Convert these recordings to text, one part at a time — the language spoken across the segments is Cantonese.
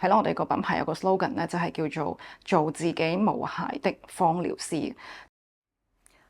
係咯，我哋個品牌有個 slogan 咧，就係叫做自己無瑕的芳療師。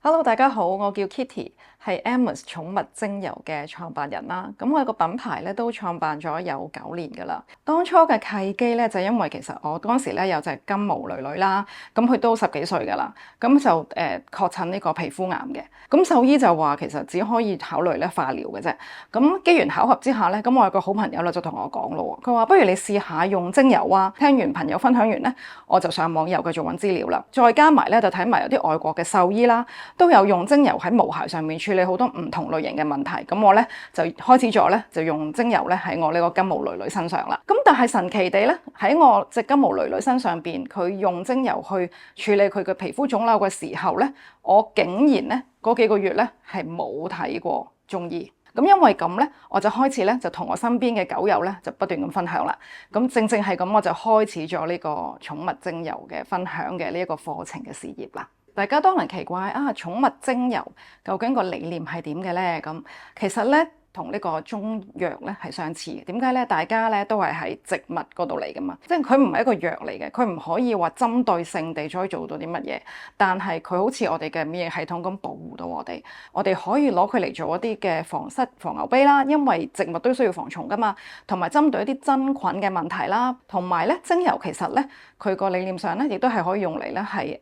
Hello，大家好，我叫 Kitty， 係 Amos 寵物精油嘅創辦人啦。咁我個品牌咧都創辦咗有9年噶啦。當初嘅契機咧就因為其實我當時咧有隻金毛女女啦，咁佢都10幾歲噶啦，咁就確診呢個皮膚癌嘅。咁獸醫就話其實只可以考慮咧化療嘅啫。咁機緣巧合之下咧，咁我有個好朋友咧就同我講咯，佢話不如你試下用精油啊。聽完朋友分享完咧，我就上網又繼續揾資料啦，再加埋咧就睇埋有啲外國嘅獸醫啦，都有用精油喺毛孩上面處理好多唔同類型嘅問題，咁我咧就開始咗咧就用精油咧喺我呢個金毛女女身上啦。咁但係神奇地咧喺我隻金毛女女身上邊，佢用精油去處理佢嘅皮膚腫瘤嘅時候咧，我竟然咧嗰幾個月咧係冇睇過中醫。咁因為咁咧，我就開始咧就同我身邊嘅狗友咧就不斷咁分享啦。咁正係咁，我就開始咗呢個寵物精油嘅分享嘅呢一個課程嘅事業啦。大家當然奇怪啊，寵物精油究竟個理念係點嘅咧？咁其實咧同呢個中藥咧係相似嘅。點解咧？大家咧都係喺植物嗰度嚟噶嘛，即係佢唔係一個藥嚟嘅，佢唔可以話針對性地可以做到啲乜嘢，但係佢好似我哋嘅免疫系統咁保護到我哋。我哋可以攞佢嚟做一啲嘅防虱、防牛髀啦，因為植物都需要防蟲噶嘛，同埋針對一啲真菌嘅問題啦，同埋咧精油其實咧佢個理念上咧亦都係可以用嚟咧係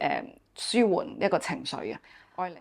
舒緩一個情緒嘅。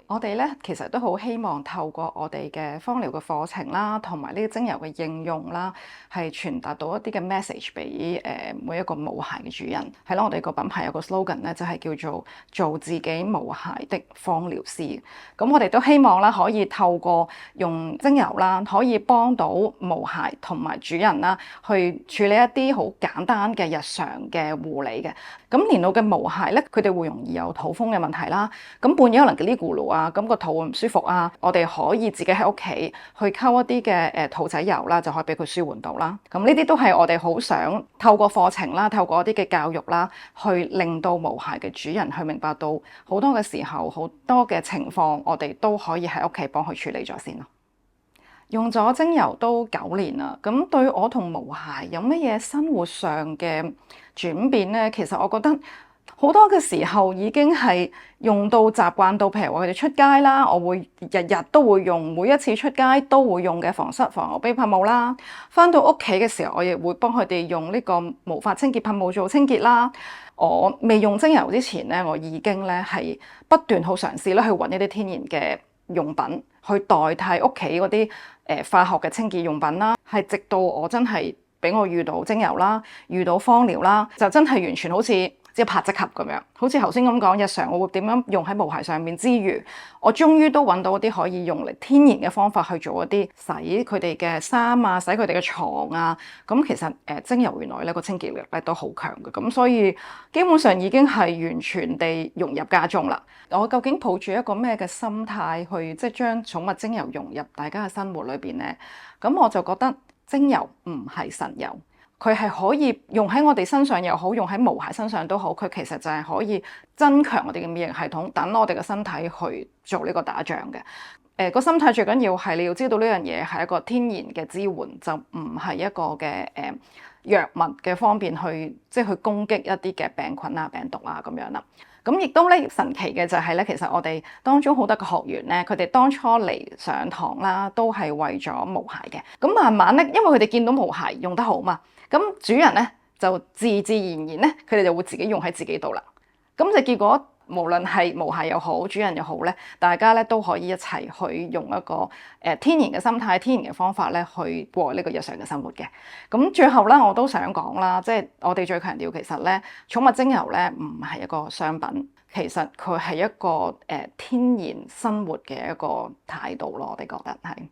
我哋咧其實都好希望透過我哋嘅芳療嘅課程啦，同埋呢個精油嘅應用啦，係傳達到一啲嘅 message 俾每一個毛孩嘅主人。係咯，我哋個品牌有個 slogan 咧，就係叫做自己無瑕的芳療師。咁我哋都希望啦，可以透過用精油啦，可以幫到毛孩同埋主人啦，去處理一啲好簡單嘅日常嘅護理嘅。咁年老嘅毛孩咧，佢哋會容易有肚風嘅問題啦。咁半夜可能咕嚕啊，咁個肚會唔舒服啊，我哋可以自己喺屋企去溝一啲嘅肚仔油啦，就可以俾佢舒緩到啦。咁呢啲都係我哋好想透過課程啦，透過一啲嘅教育啦，去令到毛孩嘅主人去明白到好多嘅時候，好多嘅情況，我哋都可以喺屋企幫佢處理咗先咯。用咗精油都9年啦，咁對我同毛孩有乜嘢生活上嘅轉變呢？其實我覺得好多嘅時候已經係用到習慣到，譬如話佢哋出街啦，我會日日都會用，每一次出街都會用嘅防虱、防牛髀噴霧啦。返到屋企嘅時候，我亦會幫佢哋用呢個毛髮清潔噴霧做清潔啦。我未用精油之前咧，我已經咧係不斷好嘗試咧去揾一啲天然嘅用品去代替屋企嗰啲化學嘅清潔用品啦。係直到我真係俾我遇到精油啦，遇到芳療啦，就真係完全好似即係拍即合咁樣，好似頭先咁講，日常我會點樣用喺毛孩上面之餘，我終於都揾到一啲可以用嚟天然嘅方法去做一啲洗佢哋嘅衫啊，洗佢哋嘅床啊。咁其實精油原來咧個清潔力咧都好強嘅，咁所以基本上已經係完全地融入家中啦。我究竟抱住一個咩嘅心態去即係將寵物精油融入大家嘅生活裏邊咧？咁我就覺得精油唔係神油。佢係可以用喺我哋身上又好，用喺毛孩身上都好，佢其實就係可以增強我哋嘅免疫系統，等我哋嘅身體去做呢個打仗嘅。個心態最緊要係你要知道呢樣嘢係一個天然嘅支援，就唔係一個嘅藥物嘅方面去即係去攻擊一啲嘅病菌啊、病毒啊咁樣啦。咁亦都咧神奇嘅就係咧，其實我哋當中好多嘅學員咧，佢哋當初嚟上堂啦，都係為咗毛孩嘅。咁慢慢咧，因為佢哋見到毛孩用得好嘛，咁主人咧就自然然咧，佢哋就會自己用喺自己度啦。咁就結果無論係毛孩又好，主人又好咧，大家咧都可以一齊去用一個天然嘅心態、天然嘅方法咧去過呢個日常嘅生活嘅。咁最後咧，我都想講啦，即係我哋最強調其實咧，寵物精油咧唔係一個商品，其實佢係一個天然生活嘅一個態度咯，我哋覺得係。